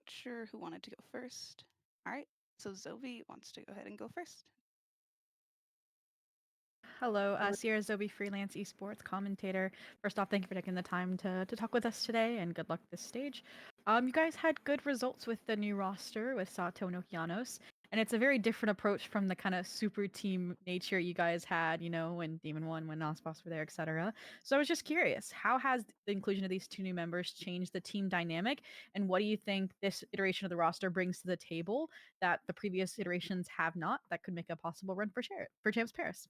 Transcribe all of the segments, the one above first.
not sure who wanted to go first. All right, so Zoe wants to go ahead and go first. Hello, Sierra Zobi, freelance esports commentator. First off, thank you for taking the time to talk with us today, and good luck this stage. You guys had good results with the new roster with Sato and Okeanos, and it's a very different approach from the kind of super team nature you guys had, when Demon won, when Nosboss were there, etc. So I was just curious, how has the inclusion of these two new members changed the team dynamic, and what do you think this iteration of the roster brings to the table that the previous iterations have not, that could make a possible run for Champs Paris?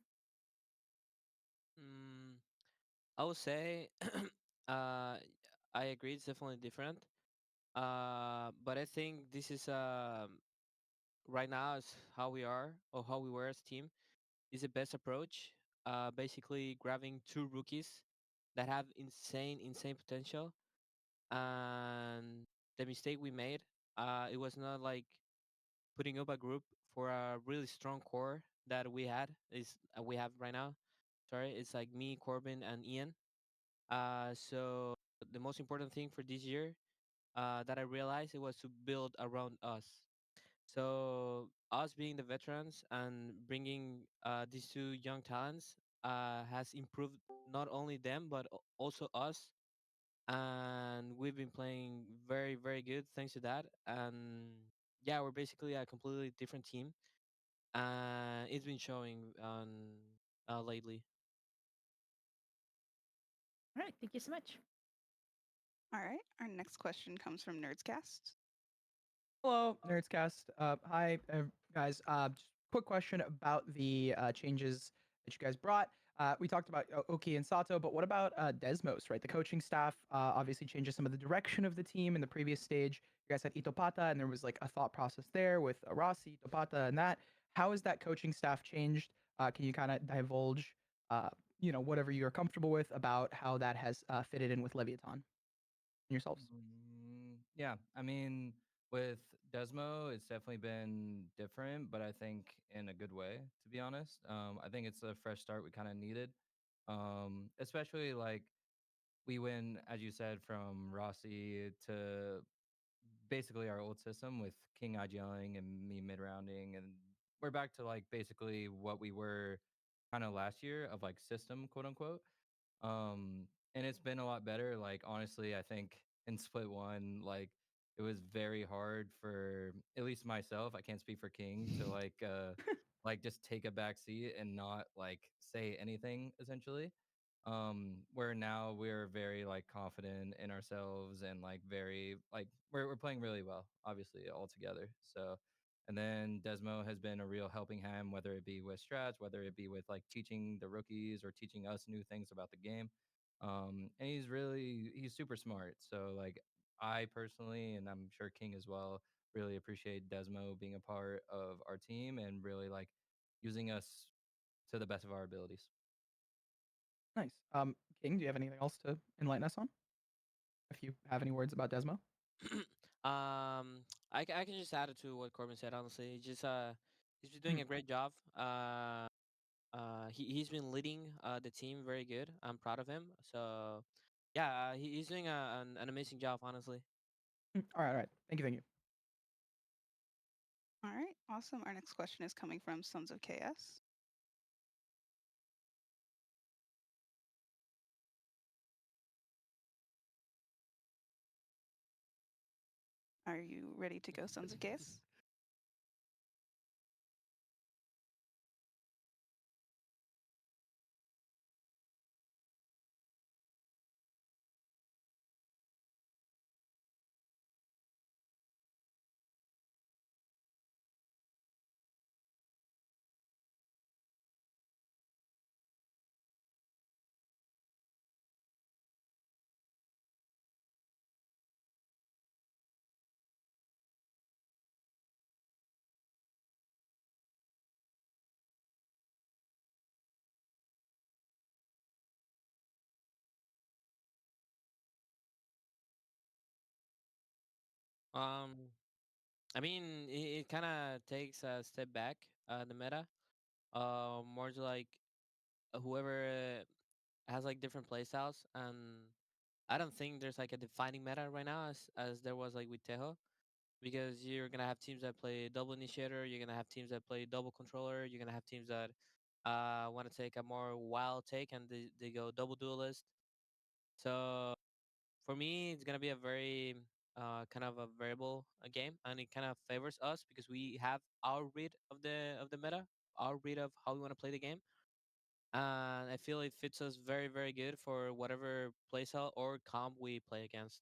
Mm, I would say, uh, I agree. It's definitely different. But I think this is right now is how we are or how we were as a team is the best approach. Basically grabbing two rookies that have insane potential. And the mistake we made, it was not like putting up a group for a really strong core that we have right now. Sorry, it's like me, Corbin, and Ian. So the most important thing for this year that I realized it was to build around us. So us being the veterans and bringing these two young talents has improved not only them but also us. And we've been playing very good thanks to that. And yeah, we're basically a completely different team. It's been showing on lately. All right, thank you so much. All right, our next question comes from Nerdscast. Hello, Nerdscast. Hi, guys. Just quick question about the changes that you guys brought. We talked about Oki and Sato, but what about Desmos, right? The coaching staff obviously changes some of the direction of the team in the previous stage. You guys had Itopata, and there was like a thought process there with Rossi, Itopata, and that. How has that coaching staff changed? Can you kind of divulge, whatever you're comfortable with about how that has fitted in with Leviatán and yourselves? Yeah, I mean, with Desmo, it's definitely been different, but I think in a good way, to be honest. I think it's a fresh start we kind of needed. Especially like we went, as you said, from Rossi to basically our old system with King Ajiang and me mid rounding, and we're back to like basically what we were kind of last year of like system, quote unquote. And it's been a lot better. Like honestly, I think in split one, like it was very hard for at least myself. I can't speak for King to like just take a back seat and not like say anything essentially. Where now we're very like confident in ourselves and like very like we're playing really well, obviously all together. So and then Desmo has been a real helping hand, whether it be with strats, whether it be with like teaching the rookies or teaching us new things about the game. And he's super smart. So like I personally, and I'm sure King as well, really appreciate Desmo being a part of our team and really like using us to the best of our abilities. Nice. King, do you have anything else to enlighten us on? If you have any words about Desmo? I can just add it to what Corbin said. Honestly, he's been doing Mhm. a great job. He's been leading the team very good. I'm proud of him. So yeah, he's doing an amazing job. Honestly. All right. Thank you, thank you. All right, awesome. Our next question is coming from Sons of KS. Are you ready to go, Sons of KS? Um, I mean, it kind of takes a step back. The meta, more to like whoever has like different play styles, and I don't think there's like a defining meta right now as there was like with Tejo. because you're gonna have teams that play double initiator, you're gonna have teams that play double controller, you're gonna have teams that want to take a more wild take and they go double duelist. So for me, it's gonna be a very kind of a variable game, and it kind of favors us because we have our read of the meta, our read of how we want to play the game, and I feel it fits us very very good for whatever playstyle or comp we play against.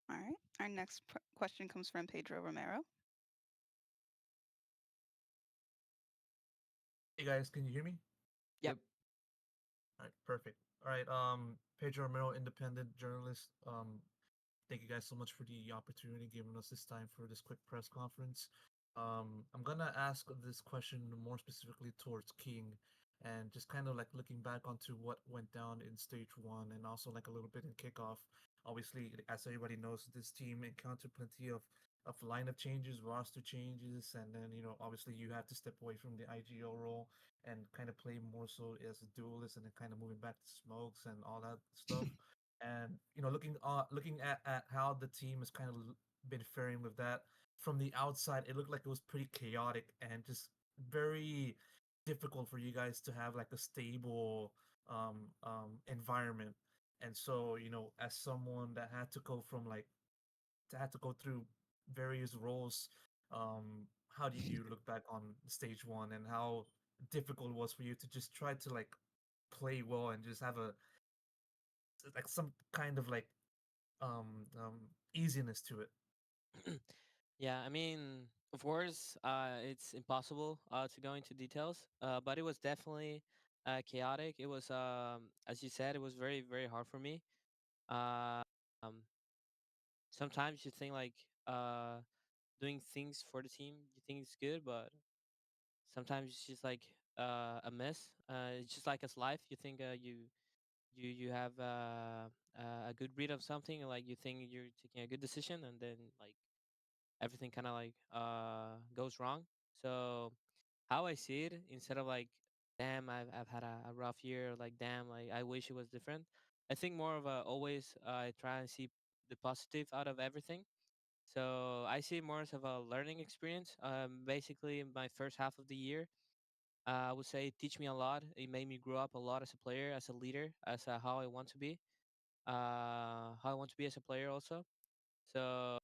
All right. Our next question comes from Pedro Romero. Hey guys, can you hear me? Yep. All right, perfect. All right, Pedro Romero, independent journalist. Thank you guys so much for the opportunity giving us this time for this quick press conference. I'm gonna ask this question more specifically towards King, and just kind of like looking back onto what went down in stage one, and also like a little bit in kickoff. Obviously, as everybody knows, this team encountered plenty of lineup changes, roster changes, and then obviously you have to step away from the IGO role and kind of play more so as a duelist, and then kind of moving back to smokes and all that stuff. And looking at how the team has kind of been faring with that from the outside, it looked like it was pretty chaotic and just very difficult for you guys to have like a stable environment. And so, as someone that had to go from like had to go through various roles, how do you look back on stage one and how difficult it was for you to just try to like play well and just have a like some kind of like easiness to it? Yeah, I mean, of course, it's impossible to go into details, but it was definitely chaotic. It was, as you said, it was very, very hard for me. Uh, um, Sometimes you think like doing things for the team, you think it's good, but sometimes it's just like a mess. It's just like as life. You think you have a good read of something, and like you think you're taking a good decision, and then like everything kind of like goes wrong. So how I see it, instead of like, damn, I've had a rough year, like damn, like I wish it was different. I think more of a always I try and see the positive out of everything. So I see it more as of a learning experience. Basically, in my first half of the year, I would say it teach me a lot. It made me grow up a lot as a player, as a leader, as how I want to be, how I want to be as a player also. So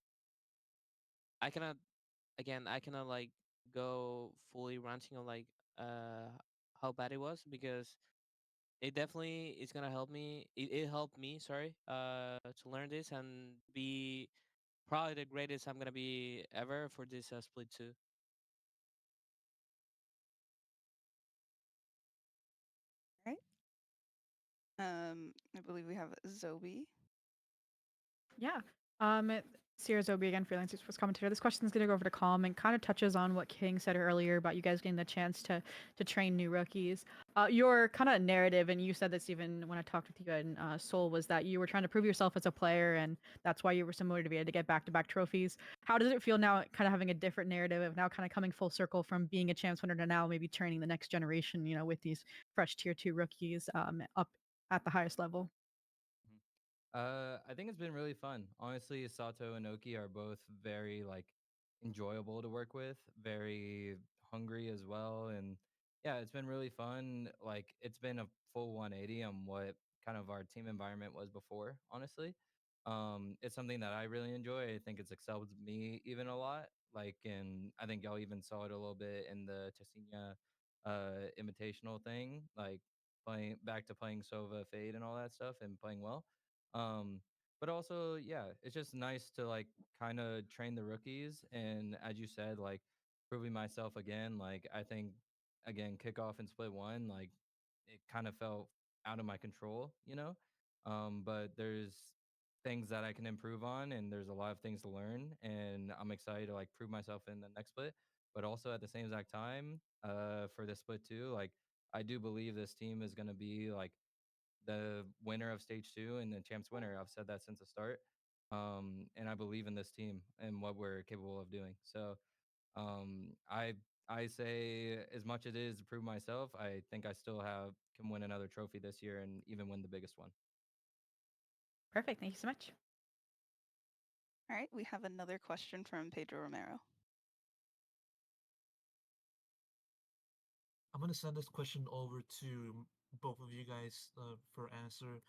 I cannot again, I cannot like go fully ranting on like how bad it was, because it definitely is gonna help me. It helped me, sorry, to learn this and be probably the greatest I'm gonna be ever for this split two. All right. I believe we have Zobi. Yeah. Sierra Zobi again, freelance esports commentator. This question is going to go over to Calm and kind of touches on what King said earlier about you guys getting the chance to train new rookies. Your kind of narrative, and you said this even when I talked with you in Seoul, was that you were trying to prove yourself as a player, and that's why you were so motivated to get back-to-back trophies. How does it feel now, kind of having a different narrative of now kind of coming full circle from being a champs winner to now maybe training the next generation, with these fresh tier 2 rookies up at the highest level? Mhm. I think it's been really fun. Honestly, Sato and Oki are both very like enjoyable to work with, very hungry as well, and yeah, it's been really fun. Like it's been a full 180 on what kind of our team environment was before. Honestly, it's something that I really enjoy. I think it's excelled me even a lot. Like, and I think y'all even saw it a little bit in the Tessinia invitational thing. Like playing back to playing Sova Fade and all that stuff and playing well. Um, but also, yeah, it's just nice to like kind of train the rookies. And as you said, like proving myself again, like I think again, kickoff and split one, like it kind of felt out of my control, you know? But there's things that I can improve on and there's a lot of things to learn. And I'm excited to like prove myself in the next split. But also at the same exact time, for the split two, like I do believe this team is gonna be like the winner of stage two and the champs winner. I've said that since the start. And I believe in this team and what we're capable of doing. So I say as much as it is to prove myself, I think I still have can win another trophy this year and even win the biggest one. Perfect. Thank you so much. All right, we have another question from Pedro Romero. I'm gonna send this question over to both of you guys for answer.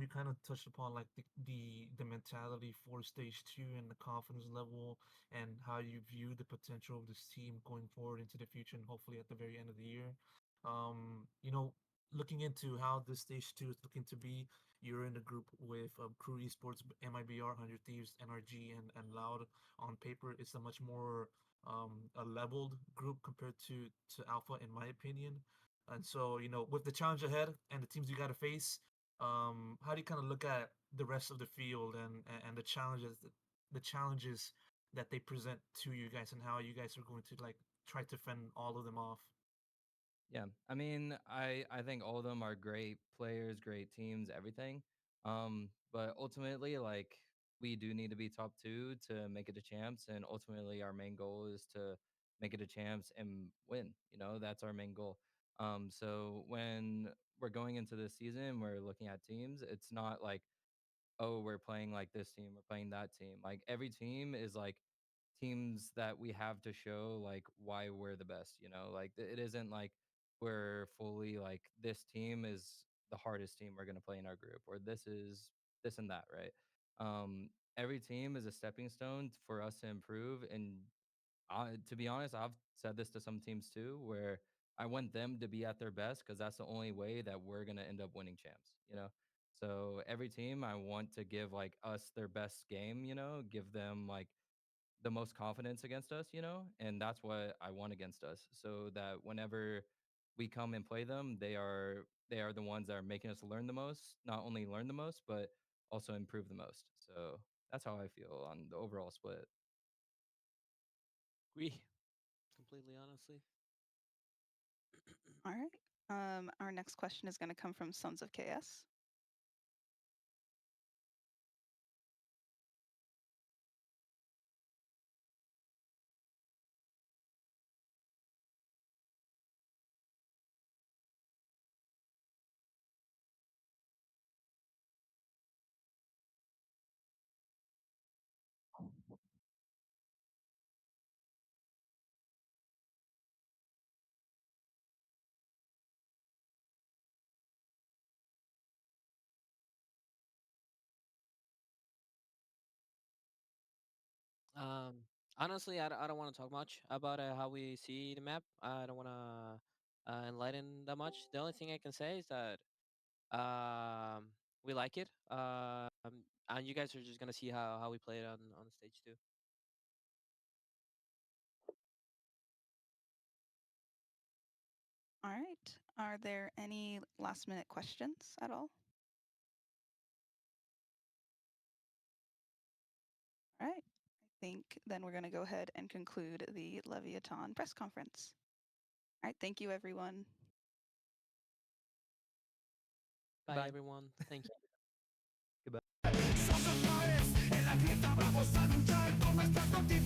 You kind of touched upon like the mentality for stage 2 and the confidence level and how you view the potential of this team going forward into the future and hopefully at the very end of the year. You know, looking into how this stage 2 is looking to be, you're in a group with Crew Esports, MIBR, 100 Thieves, NRG, and Loud. On paper, it's a much more a leveled group compared to Alpha, in my opinion. And so, with the challenge ahead and the teams you got to face, how do you kind of look at the rest of the field and the challenges that they present to you guys and how you guys are going to like try to fend all of them off? Yeah, I mean, I think all of them are great players, great teams, everything. But ultimately, like we do need to be top two to make it to champs, and ultimately, our main goal is to make it to champs and win. That's our main goal. So when we're going into this season, we're looking at teams. It's not like, oh, we're playing like this team, we're playing that team. Like every team is like teams that we have to show like why we're the best, like it isn't like we're fully like this team is the hardest team we're going to play in our group, or this is this and that, right? Every team is a stepping stone for us to improve. And to be honest, I've said this to some teams too, where I want them to be at their best because that's the only way that we're gonna end up winning champs. So every team, I want to give like us their best game. Give them like the most confidence against us. And that's what I want against us, so that whenever we come and play them, they are the ones that are making us learn the most. Not only learn the most, but also improve the most. So that's how I feel on the overall split. Agree completely, honestly. All right. Our next question is going to come from Sons of KS. Honestly, I don't want to talk much about how we see the map. I don't want to enlighten that much. The only thing I can say is that we like it. And you guys are just gonna see how we play it on stage 2. All right. Are there any last minute questions at all? All right. I think then we're going to go ahead and conclude the Leviatán press conference. All right. Thank you, everyone. Bye, Goodbye. everyone. Thank you. Goodbye. Somos mares, en la grieta vamos a luchar con nuestra continuidad.